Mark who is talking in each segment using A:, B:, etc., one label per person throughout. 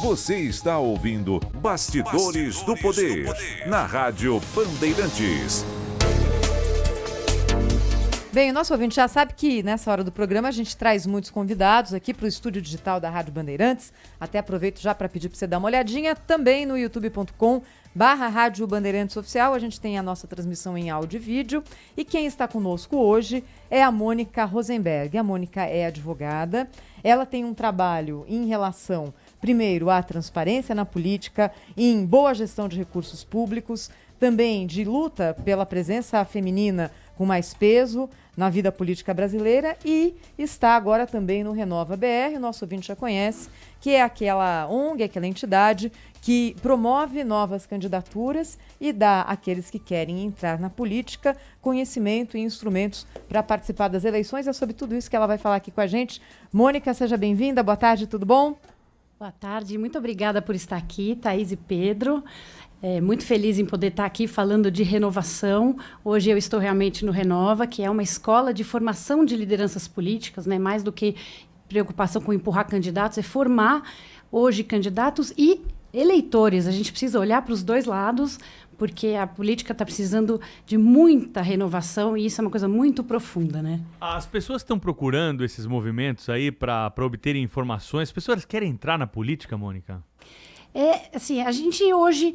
A: Você está ouvindo Bastidores do Poder, na Rádio Bandeirantes.
B: Bem, o nosso ouvinte já sabe que nessa hora do programa a gente traz muitos convidados aqui para o estúdio digital da Rádio Bandeirantes. Até aproveito já para pedir para você dar uma olhadinha também no youtube.com/Rádio Bandeirantes Oficial. A gente tem a nossa transmissão em áudio e vídeo. E quem está conosco hoje é a Mônica Rosenberg. A Mônica é advogada. Ela tem um trabalho em relação, primeiro, à transparência na política, em boa gestão de recursos públicos, também de luta pela presença feminina com mais peso na vida política brasileira e está agora também no Renova BR, o nosso ouvinte já conhece, que é aquela ONG, aquela entidade que promove novas candidaturas e dá àqueles que querem entrar na política conhecimento e instrumentos para participar das eleições. É sobre tudo isso que ela vai falar aqui com a gente. Mônica, seja bem-vinda, boa tarde, tudo bom?
C: Boa tarde, muito obrigada por estar aqui, Thaís e Pedro. Muito feliz em poder estar aqui falando de renovação. Hoje eu estou realmente no Renova, que é uma escola de formação de lideranças políticas, né? Mais do que preocupação com empurrar candidatos, é formar hoje candidatos e eleitores. A gente precisa olhar para os dois lados, porque a política está precisando de muita renovação e isso é uma coisa muito profunda, né?
D: As pessoas estão procurando esses movimentos aí para obterem informações. As pessoas querem entrar na política, Mônica?
C: Assim, a gente hoje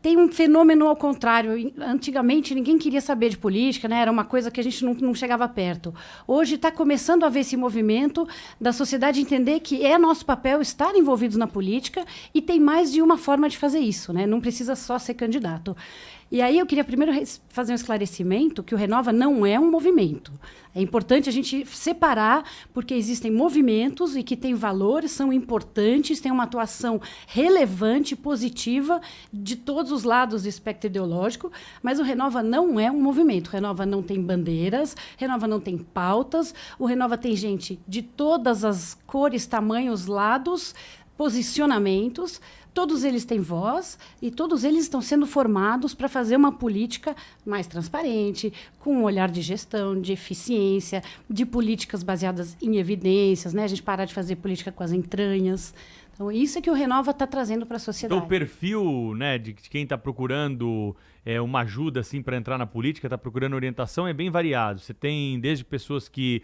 C: tem um fenômeno ao contrário. Antigamente, ninguém queria saber de política, né? Era uma coisa que a gente não chegava perto. Hoje está começando a haver esse movimento da sociedade entender que é nosso papel estar envolvidos na política e tem mais de uma forma de fazer isso, né? Não precisa só ser candidato. E aí eu queria primeiro fazer um esclarecimento que o Renova não é um movimento. É importante a gente separar, porque existem movimentos e que têm valores, são importantes, têm uma atuação relevante, positiva, de todos os lados do espectro ideológico, mas o Renova não é um movimento. O Renova não tem bandeiras, o Renova não tem pautas, o Renova tem gente de todas as cores, tamanhos, lados, posicionamentos. Todos eles têm voz e todos eles estão sendo formados para fazer uma política mais transparente, com um olhar de gestão, de eficiência, de políticas baseadas em evidências, né? A gente parar de fazer política com as entranhas. Então, isso é que o Renova está trazendo para a sociedade.
D: Então, o perfil, né, de quem está procurando uma ajuda assim, para entrar na política, está procurando orientação, é bem variado. Você tem desde pessoas que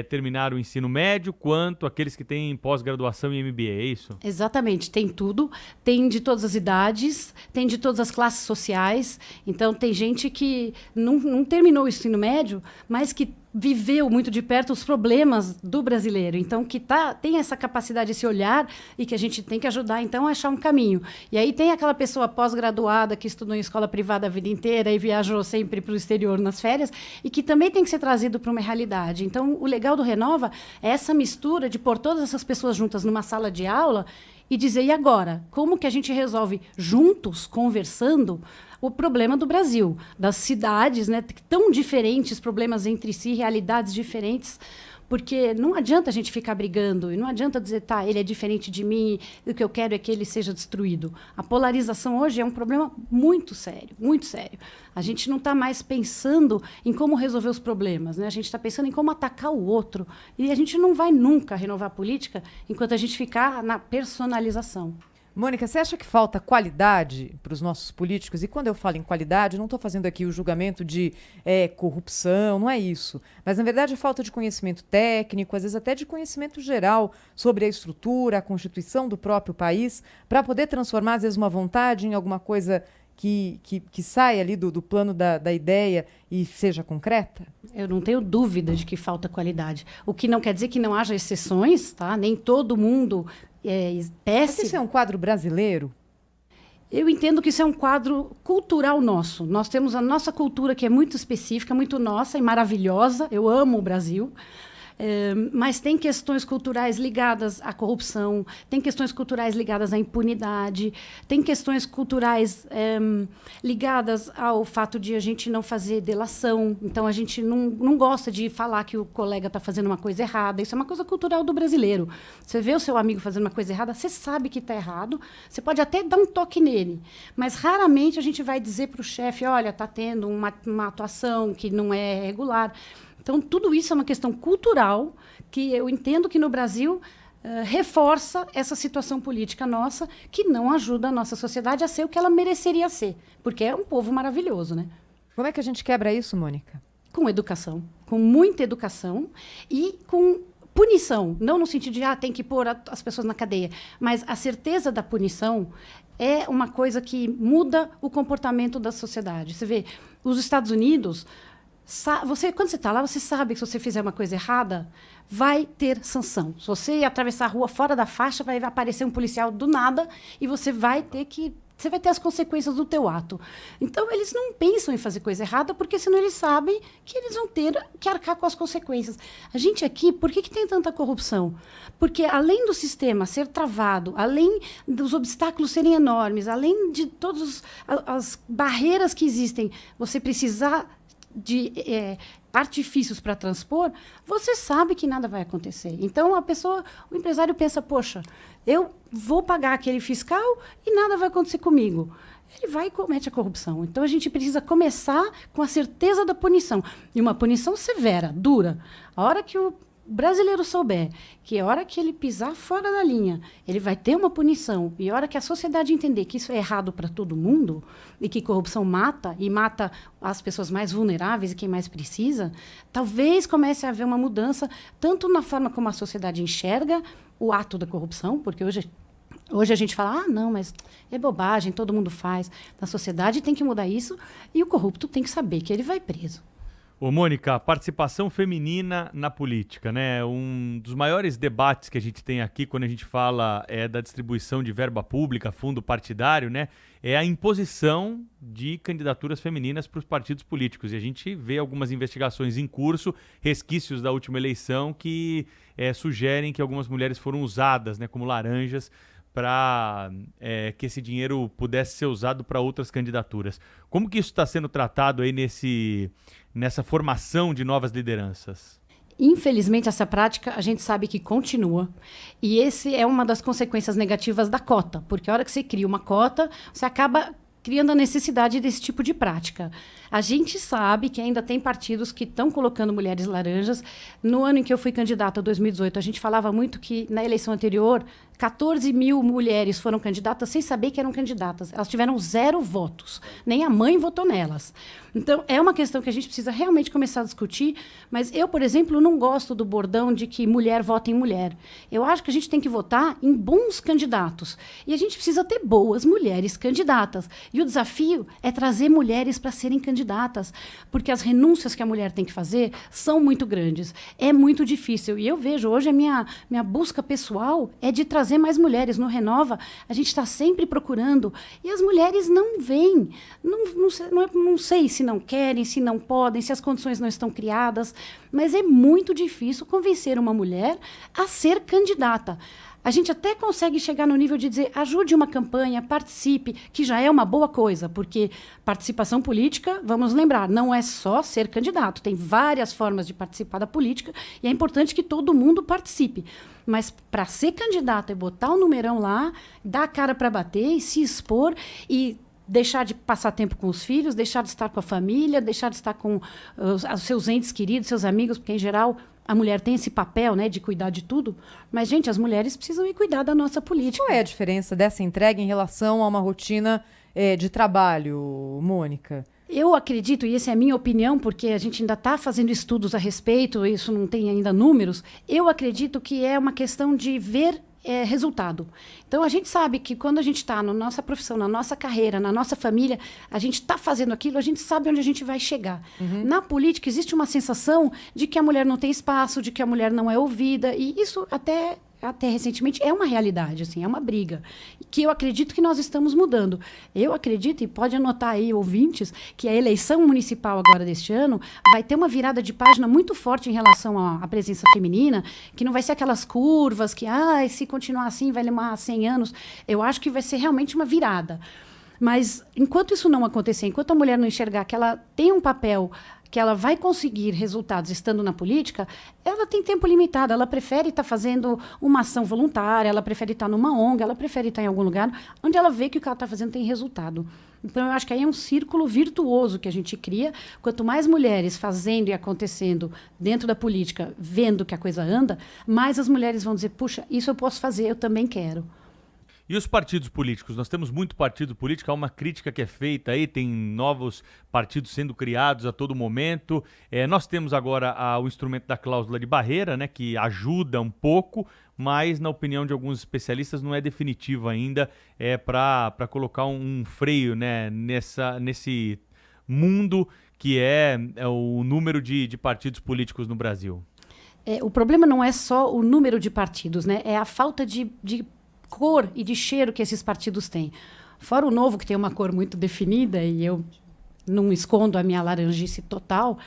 D: terminaram o ensino médio, quanto aqueles que têm pós-graduação em MBA, é isso?
C: Exatamente, tem tudo. Tem de todas as idades, tem de todas as classes sociais. Então, tem gente que não terminou o ensino médio, mas que viveu muito de perto os problemas do brasileiro. Então, que tem essa capacidade, esse olhar, e que a gente tem que ajudar, então, a achar um caminho. E aí tem aquela pessoa pós-graduada que estudou em escola privada a vida inteira e viajou sempre para o exterior nas férias, e que também tem que ser trazido para uma realidade. Então, o legal do Renova é essa mistura de pôr todas essas pessoas juntas numa sala de aula e dizer, e agora? Como que a gente resolve juntos, conversando, o problema do Brasil, das cidades, né, tão diferentes, problemas entre si, realidades diferentes, porque não adianta a gente ficar brigando, e não adianta dizer, tá, ele é diferente de mim, e o que eu quero é que ele seja destruído. A polarização hoje é um problema muito sério, muito sério. A gente não está mais pensando em como resolver os problemas, né? A gente está pensando em como atacar o outro, e a gente não vai nunca renovar a política enquanto a gente ficar na personalização.
B: Mônica, você acha que falta qualidade para os nossos políticos? E quando eu falo em qualidade, não estou fazendo aqui o julgamento de corrupção, não é isso. Mas, na verdade, é falta de conhecimento técnico, às vezes até de conhecimento geral sobre a estrutura, a constituição do próprio país, para poder transformar, às vezes, uma vontade em alguma coisa que saia ali do plano da ideia e seja concreta?
C: Eu não tenho dúvida de que falta qualidade. O que não quer dizer que não haja exceções, tá? Nem todo mundo
B: Mas isso é um quadro brasileiro?
C: Eu entendo que isso é um quadro cultural nosso. Nós temos a nossa cultura, que é muito específica, muito nossa e maravilhosa. Eu amo o Brasil. Mas tem questões culturais ligadas à corrupção, tem questões culturais ligadas à impunidade, tem questões culturais ligadas ao fato de a gente não fazer delação. Então, a gente não gosta de falar que o colega está fazendo uma coisa errada. Isso é uma coisa cultural do brasileiro. Você vê o seu amigo fazendo uma coisa errada, você sabe que está errado, você pode até dar um toque nele, mas raramente a gente vai dizer para o chefe, olha, está tendo uma atuação que não é regular. Então, tudo isso é uma questão cultural que eu entendo que no Brasil reforça essa situação política nossa, que não ajuda a nossa sociedade a ser o que ela mereceria ser, porque é um povo maravilhoso, né?
B: Como é que a gente quebra isso, Mônica?
C: Com educação, com muita educação e com punição, não no sentido de tem que pôr as pessoas na cadeia, mas a certeza da punição é uma coisa que muda o comportamento da sociedade. Você vê, os Estados Unidos, quando você está lá, você sabe que se você fizer uma coisa errada, vai ter sanção. Se você atravessar a rua fora da faixa, vai aparecer um policial do nada e você vai ter as consequências do teu ato. Então, eles não pensam em fazer coisa errada, porque senão eles sabem que eles vão ter que arcar com as consequências. A gente aqui, por que tem tanta corrupção? Porque além do sistema ser travado, além dos obstáculos serem enormes, além de todas as barreiras que existem, você precisar de artifícios para transpor, você sabe que nada vai acontecer. Então, o empresário pensa, poxa, eu vou pagar aquele fiscal e nada vai acontecer comigo. Ele vai e comete a corrupção. Então, a gente precisa começar com a certeza da punição. E uma punição severa, dura. A hora que o brasileiro souber que a hora que ele pisar fora da linha, ele vai ter uma punição, e a hora que a sociedade entender que isso é errado para todo mundo, e que corrupção mata, e mata as pessoas mais vulneráveis e quem mais precisa, talvez comece a haver uma mudança, tanto na forma como a sociedade enxerga o ato da corrupção, porque hoje a gente fala, não, mas é bobagem, todo mundo faz. Na sociedade tem que mudar isso, e o corrupto tem que saber que ele vai preso.
D: Ô, Mônica, participação feminina na política, né? Um dos maiores debates que a gente tem aqui quando a gente fala da distribuição de verba pública, fundo partidário, né? É a imposição de candidaturas femininas para os partidos políticos. E a gente vê algumas investigações em curso, resquícios da última eleição, que sugerem que algumas mulheres foram usadas, né, como laranjas, para que esse dinheiro pudesse ser usado para outras candidaturas. Como que isso está sendo tratado aí nessa formação de novas lideranças?
C: Infelizmente, essa prática a gente sabe que continua. E esse é uma das consequências negativas da cota, porque a hora que você cria uma cota, você acaba criando a necessidade desse tipo de prática. A gente sabe que ainda tem partidos que estão colocando mulheres laranjas. No ano em que eu fui candidata, 2018, a gente falava muito que na eleição anterior, 14 mil mulheres foram candidatas sem saber que eram candidatas. Elas tiveram 0 votos. Nem a mãe votou nelas. Então, é uma questão que a gente precisa realmente começar a discutir. Mas eu, por exemplo, não gosto do bordão de que mulher vota em mulher. Eu acho que a gente tem que votar em bons candidatos. E a gente precisa ter boas mulheres candidatas. E o desafio é trazer mulheres para serem candidatas. Porque as renúncias que a mulher tem que fazer são muito grandes. É muito difícil. E eu vejo, hoje a minha busca pessoal é de trazer mais mulheres. No Renova, a gente está sempre procurando. E as mulheres não vêm. Não sei se não querem, se não podem, se as condições não estão criadas. Mas é muito difícil convencer uma mulher a ser candidata. A gente até consegue chegar no nível de dizer, ajude uma campanha, participe, que já é uma boa coisa, porque participação política, vamos lembrar, não é só ser candidato, tem várias formas de participar da política e é importante que todo mundo participe. Mas para ser candidato é botar o numerão lá, dar a cara para bater e se expor e deixar de passar tempo com os filhos, deixar de estar com a família, deixar de estar com os seus entes queridos, seus amigos, porque, em geral, a mulher tem esse papel, né, de cuidar de tudo. Mas, gente, as mulheres precisam ir cuidar da nossa política.
B: Qual é a diferença dessa entrega em relação a uma rotina de trabalho, Mônica?
C: Eu acredito, e essa é a minha opinião, porque a gente ainda está fazendo estudos a respeito, isso não tem ainda números, eu acredito que é uma questão de ver resultado. Então, a gente sabe que quando a gente está na nossa profissão, na nossa carreira, na nossa família, a gente está fazendo aquilo, a gente sabe onde a gente vai chegar. Uhum. Na política, existe uma sensação de que a mulher não tem espaço, de que a mulher não é ouvida, e isso até recentemente é uma realidade, assim, é uma briga, que eu acredito que nós estamos mudando. Eu acredito, e pode anotar aí, ouvintes, que a eleição municipal agora deste ano vai ter uma virada de página muito forte em relação à presença feminina, que não vai ser aquelas curvas que, se continuar assim vai levar 100 anos. Eu acho que vai ser realmente uma virada. Mas enquanto isso não acontecer, enquanto a mulher não enxergar que ela tem um papel, que ela vai conseguir resultados estando na política, ela tem tempo limitado. Ela prefere estar fazendo uma ação voluntária, ela prefere estar numa ONG, ela prefere estar em algum lugar onde ela vê que o que ela está fazendo tem resultado. Então, eu acho que aí é um círculo virtuoso que a gente cria. Quanto mais mulheres fazendo e acontecendo dentro da política, vendo que a coisa anda, mais as mulheres vão dizer, puxa, isso eu posso fazer, eu também quero.
D: E os partidos políticos? Nós temos muito partido político, há uma crítica que é feita aí, tem novos partidos sendo criados a todo momento. Nós temos agora o instrumento da cláusula de barreira, né, que ajuda um pouco, mas na opinião de alguns especialistas não é definitivo ainda, para colocar um freio, né, nesse mundo que é o número de partidos políticos no Brasil.
C: O problema não é só o número de partidos, né? É a falta de cor e de cheiro que esses partidos têm. Fora o Novo, que tem uma cor muito definida, e eu não escondo a minha laranjice total,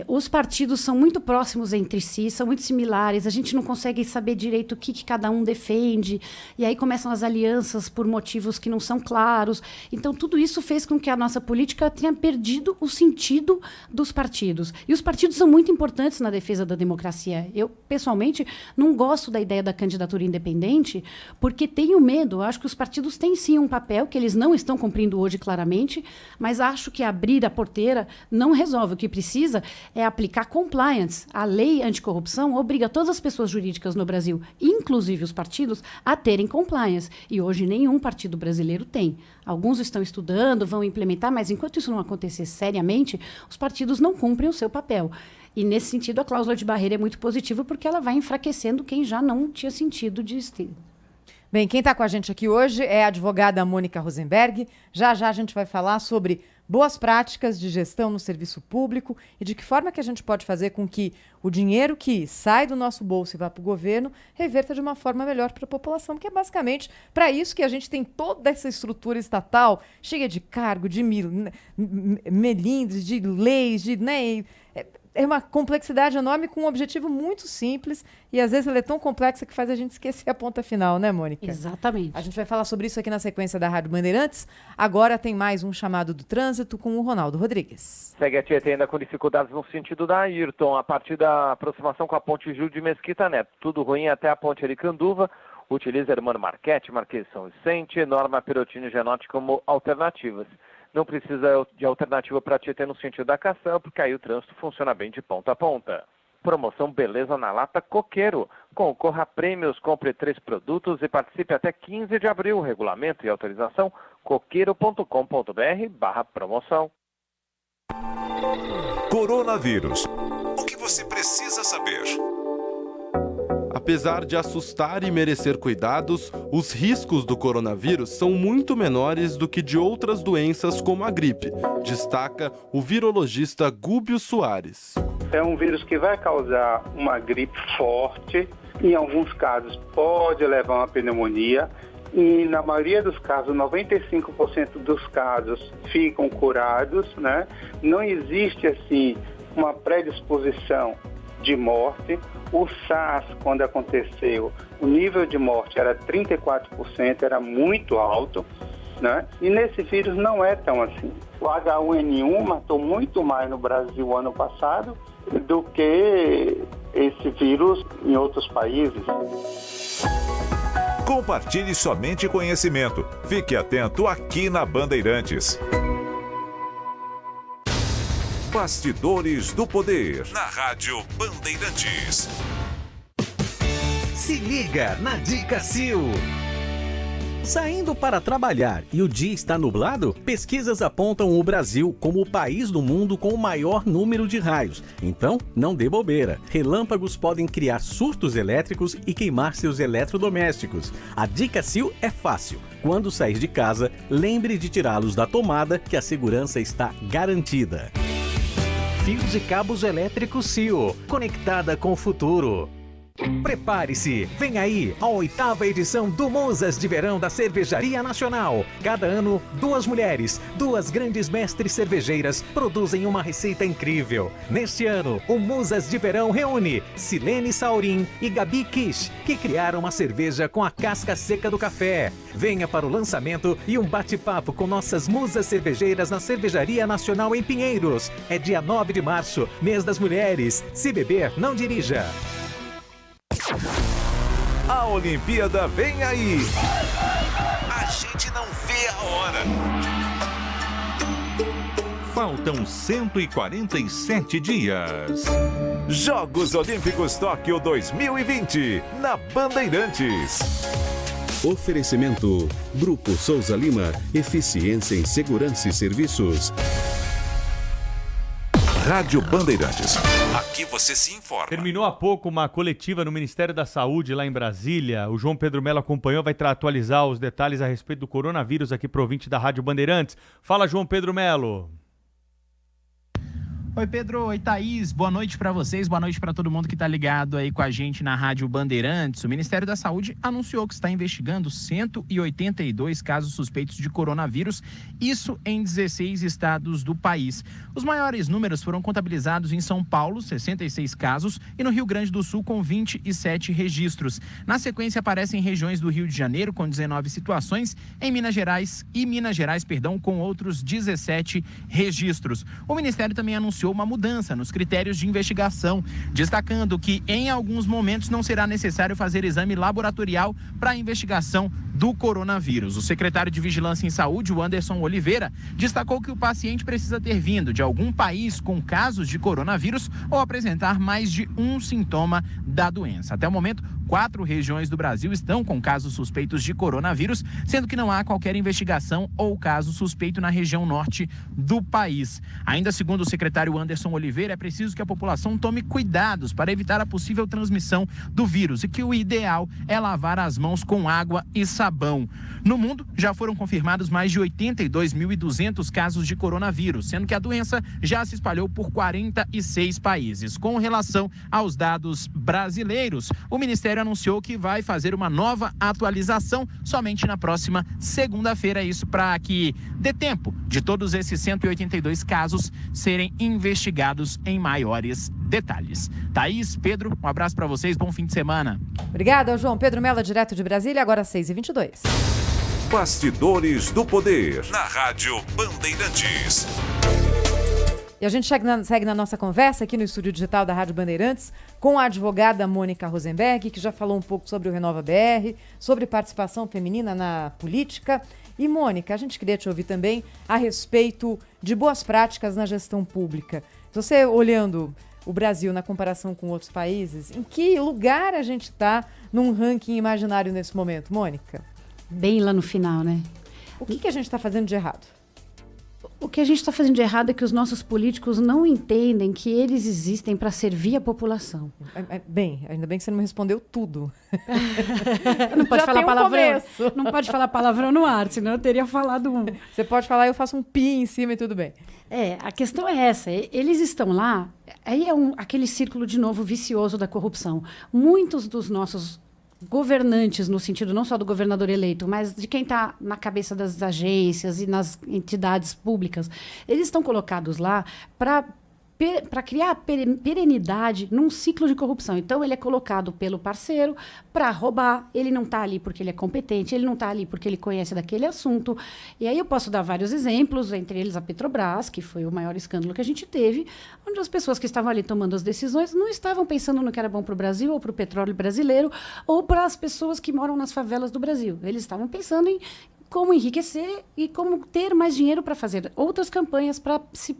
C: os partidos são muito próximos entre si, são muito similares, a gente não consegue saber direito o que cada um defende, e aí começam as alianças por motivos que não são claros. Então, tudo isso fez com que a nossa política tenha perdido o sentido dos partidos. E os partidos são muito importantes na defesa da democracia. Eu, pessoalmente, não gosto da ideia da candidatura independente, porque tenho medo. Acho que os partidos têm, sim, um papel que eles não estão cumprindo hoje claramente, mas acho que abrir a porteira não resolve. O que precisa é aplicar compliance. A lei anticorrupção obriga todas as pessoas jurídicas no Brasil, inclusive os partidos, a terem compliance. E hoje nenhum partido brasileiro tem. Alguns estão estudando, vão implementar, mas enquanto isso não acontecer seriamente, os partidos não cumprem o seu papel. E, nesse sentido, a cláusula de barreira é muito positiva porque ela vai enfraquecendo quem já não tinha sentido de ter.
B: Bem, quem está com a gente aqui hoje é a advogada Mônica Rosenberg. Já a gente vai falar sobre boas práticas de gestão no serviço público e de que forma que a gente pode fazer com que o dinheiro que sai do nosso bolso e vai para o governo reverta de uma forma melhor para a população, porque é basicamente para isso que a gente tem toda essa estrutura estatal cheia de cargo, de melindres, de leis, é uma complexidade enorme com um objetivo muito simples e às vezes ela é tão complexa que faz a gente esquecer a ponta final, né, Mônica?
C: Exatamente.
B: A gente vai falar sobre isso aqui na sequência da Rádio Bandeirantes. Agora tem mais um chamado do trânsito com o Ronaldo Rodrigues.
E: Segue a Tietê ainda com dificuldades no sentido da Ayrton, a partir da aproximação com a ponte Júlio de Mesquita Neto. Tudo ruim até a ponte Aricanduva. Utiliza Hermano Marchetti, Marquês São Vicente, Norma Perotini e Genotti como alternativas. Não precisa de alternativa para Tietê no sentido da Cação, porque aí o trânsito funciona bem de ponta a ponta. Promoção Beleza na Lata Coqueiro. Concorra a prêmios, compre 3 produtos e participe até 15 de abril. Regulamento e autorização coqueiro.com.br/promoção.
A: Coronavírus. O que você precisa saber?
F: Apesar de assustar e merecer cuidados, os riscos do coronavírus são muito menores do que de outras doenças como a gripe, destaca o virologista Gúbio Soares.
G: É um vírus que vai causar uma gripe forte, em alguns casos pode levar a uma pneumonia e na maioria dos casos, 95% dos casos ficam curados, né? Não existe assim uma predisposição de morte. O SARS, quando aconteceu, o nível de morte era 34%, era muito alto, né? E nesse vírus não é tão assim. O H1N1 matou muito mais no Brasil ano passado do que esse vírus em outros países.
A: Compartilhe somente conhecimento. Fique atento aqui na Bandeirantes. Bastidores do Poder, na Rádio Bandeirantes.
H: Se liga na Dica Sil. Saindo para trabalhar e o dia está nublado, pesquisas apontam o Brasil como o país do mundo com o maior número de raios. Então, não dê bobeira. Relâmpagos podem criar surtos elétricos e queimar seus eletrodomésticos. A Dica Sil é fácil. Quando sair de casa, lembre de tirá-los da tomada, que a segurança está garantida. Fios e cabos elétricos Sil, conectada com o futuro. Prepare-se, vem aí a 8ª edição do Musas de Verão da Cervejaria Nacional. Cada ano, 2 mulheres, 2 grandes mestres cervejeiras produzem uma receita incrível. Neste ano, o Musas de Verão reúne Silene Saurim e Gabi Kish, que criaram uma cerveja com a casca seca do café. Venha para o lançamento e um bate-papo com nossas musas cervejeiras na Cervejaria Nacional em Pinheiros. É dia 9 de março, mês das mulheres. Se beber, não dirija.
A: A Olimpíada vem aí.
I: A gente não vê a hora.
A: Faltam 147 dias. Jogos Olímpicos Tóquio 2020, na Bandeirantes.
J: Oferecimento: Grupo Souza Lima, eficiência em segurança e serviços.
A: Rádio Bandeirantes.
I: Aqui você se informa.
D: Terminou há pouco uma coletiva no Ministério da Saúde lá em Brasília. O João Pedro Mello acompanhou, vai atualizar os detalhes a respeito do coronavírus aqui pro ouvinte da Rádio Bandeirantes. Fala, João Pedro Mello.
K: Oi, Pedro. Oi, Thaís. Boa noite para vocês. Boa noite para todo mundo que está ligado aí com a gente na Rádio Bandeirantes. O Ministério da Saúde anunciou que está investigando 182 casos suspeitos de coronavírus, isso em 16 estados do país. Os maiores números foram contabilizados em São Paulo, 66 casos, e no Rio Grande do Sul, com 27 registros. Na sequência, aparecem regiões do Rio de Janeiro, com 19 situações, em Minas Gerais, com outros 17 registros. O Ministério também anunciou uma mudança nos critérios de investigação, destacando que em alguns momentos não será necessário fazer exame laboratorial para a investigação do coronavírus. O secretário de Vigilância em Saúde, o Anderson Oliveira, destacou que o paciente precisa ter vindo de algum país com casos de coronavírus ou apresentar mais de um sintoma da doença. Até o momento, 4 regiões do Brasil estão com casos suspeitos de coronavírus, sendo que não há qualquer investigação ou caso suspeito na região norte do país. Ainda segundo o secretário Anderson Oliveira, é preciso que a população tome cuidados para evitar a possível transmissão do vírus e que o ideal é lavar as mãos com água e sabão. No mundo, já foram confirmados mais de 82.200 casos de coronavírus, sendo que a doença já se espalhou por 46 países. Com relação aos dados brasileiros, o Ministério anunciou que vai fazer uma nova atualização somente na próxima segunda-feira, isso para que dê tempo de todos esses 182 casos serem investigados em maiores detalhes. Thaís, Pedro, um abraço para vocês, bom fim de semana.
B: Obrigada, João Pedro Mello, direto de Brasília, agora 6h22.
A: Bastidores do Poder.
I: Na Rádio Bandeirantes.
B: E a gente segue na nossa conversa aqui no estúdio digital da Rádio Bandeirantes com a advogada Mônica Rosenberg, que já falou um pouco sobre o Renova BR, sobre participação feminina na política. E, Mônica, a gente queria te ouvir também a respeito de boas práticas na gestão pública. Você, olhando o Brasil na comparação com outros países, em que lugar a gente está num ranking imaginário nesse momento, Mônica?
C: Bem lá no final, né?
B: O que a gente está fazendo de errado?
C: O que a gente está fazendo de errado é que os nossos políticos não entendem que eles existem para servir a população.
B: Bem, ainda bem que você não me respondeu tudo.
C: Não pode falar palavrão.
B: Começo.
C: Não pode falar palavrão no ar, senão eu teria falado um.
B: Você pode falar, eu faço um pi em cima e tudo bem.
C: A questão é essa. Eles estão lá, aí é aquele círculo de novo vicioso da corrupção. Muitos dos nossos governantes, no sentido não só do governador eleito, mas de quem está na cabeça das agências e nas entidades públicas, eles estão colocados lá para criar perenidade num ciclo de corrupção. Então, ele é colocado pelo parceiro para roubar. Ele não está ali porque ele é competente, ele não está ali porque ele conhece daquele assunto. E aí eu posso dar vários exemplos, entre eles a Petrobras, que foi o maior escândalo que a gente teve, onde as pessoas que estavam ali tomando as decisões não estavam pensando no que era bom para o Brasil, ou para o petróleo brasileiro, ou para as pessoas que moram nas favelas do Brasil. Eles estavam pensando em como enriquecer e como ter mais dinheiro para fazer outras campanhas para se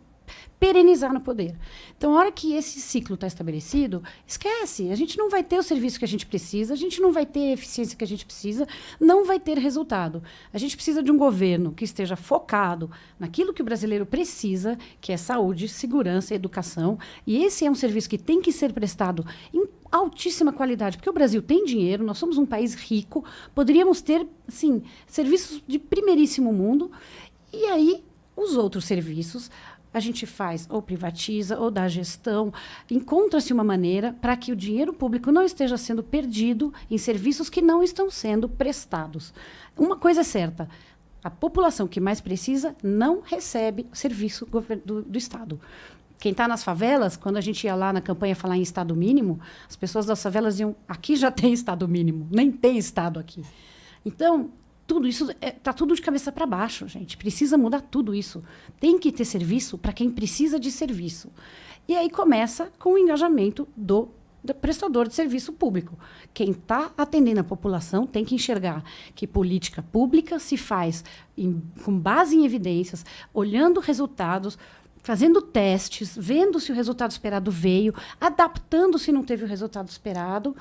C: perenizar no poder. Então, a hora que esse ciclo está estabelecido, esquece. A gente não vai ter o serviço que a gente precisa, a gente não vai ter a eficiência que a gente precisa, não vai ter resultado. A gente precisa de um governo que esteja focado naquilo que o brasileiro precisa, que é saúde, segurança e educação. E esse é um serviço que tem que ser prestado em altíssima qualidade, porque o Brasil tem dinheiro, nós somos um país rico, poderíamos ter, assim, serviços de primeiríssimo mundo, e aí os outros serviços, a gente faz ou privatiza ou dá gestão. Encontra-se uma maneira para que o dinheiro público não esteja sendo perdido em serviços que não estão sendo prestados. Uma coisa é certa, a população que mais precisa não recebe serviço do Estado. Quem está nas favelas, quando a gente ia lá na campanha falar em Estado mínimo, as pessoas das favelas diziam, aqui já tem Estado mínimo, nem tem Estado aqui. Então, tudo isso está tudo de cabeça para baixo, gente. Precisa mudar tudo isso. Tem que ter serviço para quem precisa de serviço. E aí começa com o engajamento do prestador de serviço público. Quem está atendendo a população tem que enxergar que política pública se faz com base em evidências, olhando resultados, fazendo testes, vendo se o resultado esperado veio, adaptando se não teve o resultado esperado,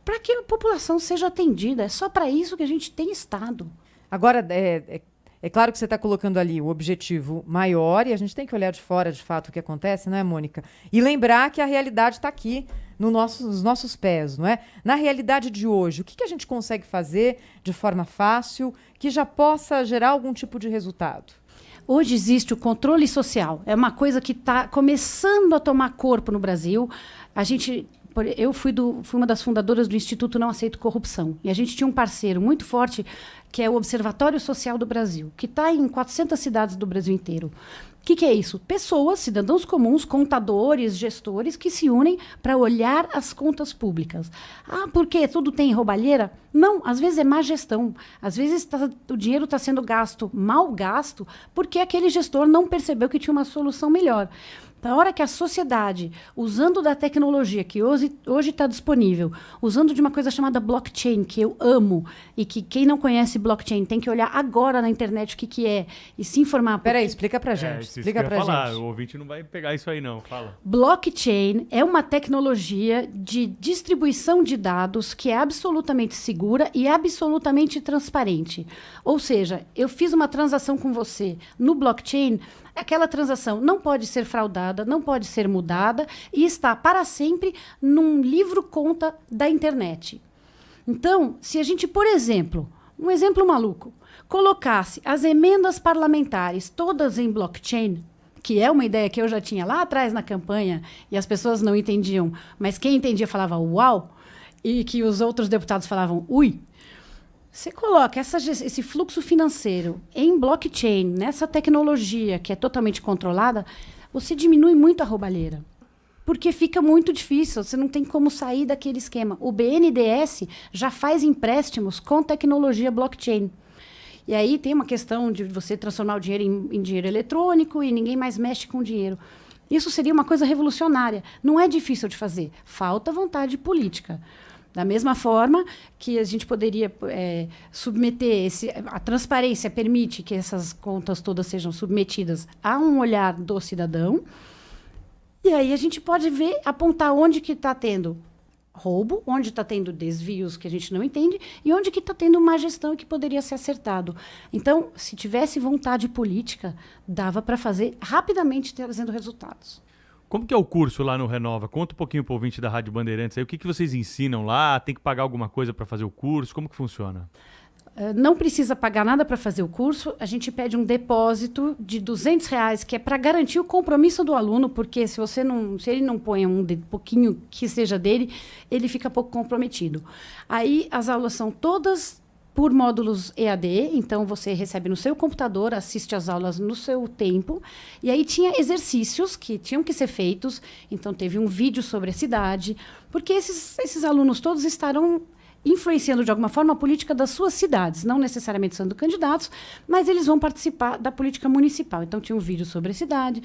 C: para que a população seja atendida. É só para isso que a gente tem Estado.
B: Agora, é claro que você está colocando ali o objetivo maior e a gente tem que olhar de fora, de fato, o que acontece, não é, Mônica? E lembrar que a realidade está aqui, nos nossos pés, não é? Na realidade de hoje, o que a gente consegue fazer de forma fácil que já possa gerar algum tipo de resultado?
C: Hoje existe o controle social. É uma coisa que está começando a tomar corpo no Brasil. Eu fui uma das fundadoras do Instituto Não Aceito Corrupção. E a gente tinha um parceiro muito forte, que é o Observatório Social do Brasil, que está em 400 cidades do Brasil inteiro. O que é isso? Pessoas, cidadãos comuns, contadores, gestores, que se unem para olhar as contas públicas. Ah, por quê? Tudo tem roubalheira? Não, às vezes é má gestão. Às vezes o dinheiro está sendo gasto, mal gasto, porque aquele gestor não percebeu que tinha uma solução melhor. Na hora que a sociedade, usando da tecnologia que hoje está disponível, usando de uma coisa chamada blockchain, que eu amo, e que quem não conhece blockchain tem que olhar agora na internet o que é e se informar.
B: Peraí, explica pra gente. Explica pra gente.
D: O ouvinte não vai pegar isso aí, não. Fala.
C: Blockchain é uma tecnologia de distribuição de dados que é absolutamente segura e absolutamente transparente. Ou seja, eu fiz uma transação com você no blockchain. Aquela transação não pode ser fraudada, não pode ser mudada e está para sempre num livro-conta da internet. Então, se a gente, por exemplo, um exemplo maluco, colocasse as emendas parlamentares todas em blockchain, que é uma ideia que eu já tinha lá atrás na campanha e as pessoas não entendiam, mas quem entendia falava uau, e que os outros deputados falavam ui. Você coloca esse fluxo financeiro em blockchain, nessa tecnologia que é totalmente controlada, você diminui muito a roubalheira. Porque fica muito difícil, você não tem como sair daquele esquema. O BNDES já faz empréstimos com tecnologia blockchain. E aí tem uma questão de você transformar o dinheiro em dinheiro eletrônico e ninguém mais mexe com o dinheiro. Isso seria uma coisa revolucionária. Não é difícil de fazer, falta vontade política. Da mesma forma que a gente poderia submeter a transparência permite que essas contas todas sejam submetidas a um olhar do cidadão. E aí a gente pode ver, apontar onde que está tendo roubo, onde está tendo desvios que a gente não entende e onde que está tendo má gestão que poderia ser acertado. Então, se tivesse vontade política, dava para fazer rapidamente trazendo resultados.
D: Como que é o curso lá no Renova? Conta um pouquinho para o ouvinte da Rádio Bandeirantes aí. O que vocês ensinam lá? Tem que pagar alguma coisa para fazer o curso? Como que funciona?
C: Não precisa pagar nada para fazer o curso. A gente pede um depósito de R$200, que é para garantir o compromisso do aluno, porque se ele não põe pouquinho que seja dele, ele fica pouco comprometido. Aí as aulas são todas por módulos EAD, então você recebe no seu computador, assiste às aulas no seu tempo, e aí tinha exercícios que tinham que ser feitos, então teve um vídeo sobre a cidade, porque esses alunos todos estarão influenciando de alguma forma a política das suas cidades, não necessariamente sendo candidatos, mas eles vão participar da política municipal. Então tinha um vídeo sobre a cidade,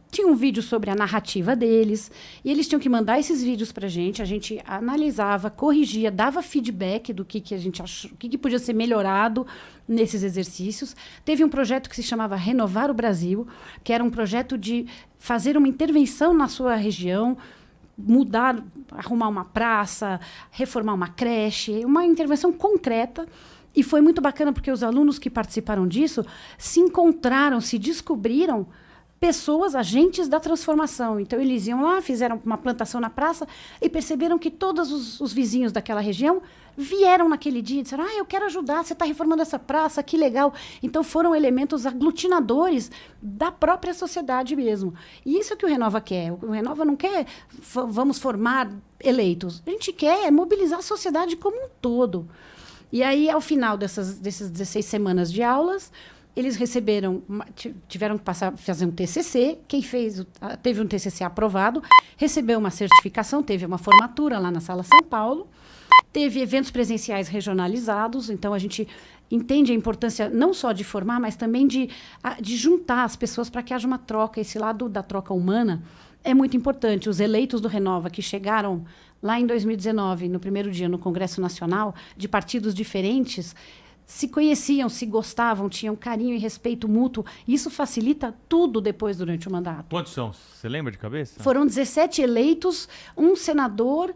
C: tinha um vídeo sobre a narrativa deles, e eles tinham que mandar esses vídeos para a gente analisava, corrigia, dava feedback do que a gente achou, o que podia ser melhorado nesses exercícios. Teve um projeto que se chamava Renovar o Brasil, que era um projeto de fazer uma intervenção na sua região, mudar, arrumar uma praça, reformar uma creche, uma intervenção concreta. E foi muito bacana porque os alunos que participaram disso se encontraram, se descobriram pessoas, agentes da transformação. Então, eles iam lá, fizeram uma plantação na praça e perceberam que todos os vizinhos daquela região vieram naquele dia e disseram, eu quero ajudar, você está reformando essa praça, que legal. Então, foram elementos aglutinadores da própria sociedade mesmo. E isso é o que o Renova quer. O Renova não quer, vamos formar eleitos. A gente quer mobilizar a sociedade como um todo. E aí, ao final dessas 16 semanas de aulas, eles tiveram que fazer um TCC. Quem teve um TCC aprovado, recebeu uma certificação, teve uma formatura lá na Sala São Paulo, teve eventos presenciais regionalizados. Então, a gente entende a importância não só de formar, mas também de juntar as pessoas para que haja uma troca. Esse lado da troca humana é muito importante. Os eleitos do Renova que chegaram lá em 2019, no primeiro dia no Congresso Nacional, de partidos diferentes, se conheciam, se gostavam, tinham carinho e respeito mútuo. Isso facilita tudo depois, durante o mandato.
D: Quantos são? Você lembra de cabeça?
C: Foram 17 eleitos, um senador,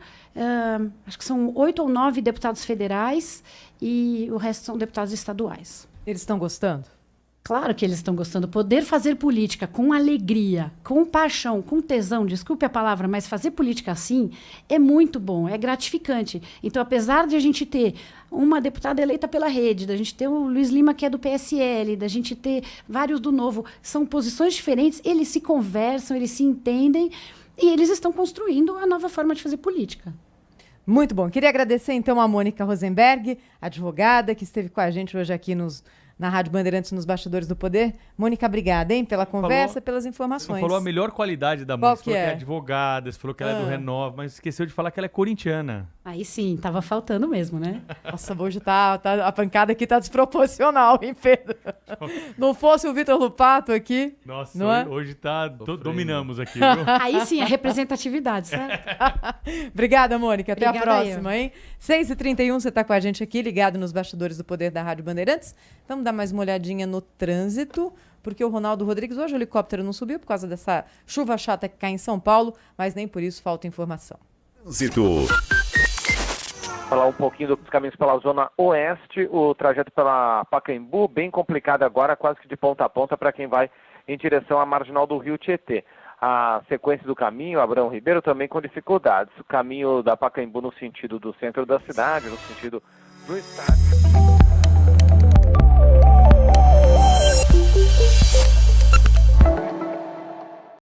C: acho que são 8 ou 9 deputados federais e o resto são deputados estaduais.
B: Eles estão gostando?
C: Claro que eles estão gostando. Poder fazer política com alegria, com paixão, com tesão, desculpe a palavra, mas fazer política assim é muito bom, é gratificante. Então, apesar de a gente ter uma deputada eleita pela Rede, da gente ter o Luiz Lima, que é do PSL, da gente ter vários do Novo, são posições diferentes, eles se conversam, eles se entendem e eles estão construindo a nova forma de fazer política.
B: Muito bom. Queria agradecer, então, a Mônica Rosenberg, advogada, que esteve com a gente hoje aqui na Rádio Bandeirantes, nos Bastidores do Poder. Mônica, obrigada, hein, pela conversa, pelas informações.
D: Você falou a melhor qualidade da Mônica. Você falou que é
B: advogada,
D: você falou que ela é do Renova, mas esqueceu de falar que ela é corintiana.
C: Aí sim, tava faltando mesmo, né?
B: Nossa, hoje a pancada aqui tá desproporcional, hein, Pedro? Não fosse o Vitor Lupato aqui.
D: Nossa,
B: não
D: hoje tá. Dominamos aqui, viu?
C: Aí sim, a representatividade, certo?
B: Obrigada, Mônica. Até
C: Obrigada
B: a próxima, hein? 6h31, você tá com a gente aqui, ligado nos Bastidores do Poder da Rádio Bandeirantes. Vamos dar mais uma olhadinha no trânsito, porque o Ronaldo Rodrigues, hoje o helicóptero não subiu por causa dessa chuva chata que cai em São Paulo, mas nem por isso falta informação.
A: Trânsito.
E: Falar um pouquinho dos caminhos pela zona oeste, o trajeto pela Pacaembu, bem complicado agora, quase que de ponta a ponta para quem vai em direção à marginal do Rio Tietê. A sequência do caminho, Abrão Ribeiro, também com dificuldades. O caminho da Pacaembu no sentido do centro da cidade, no sentido do estádio.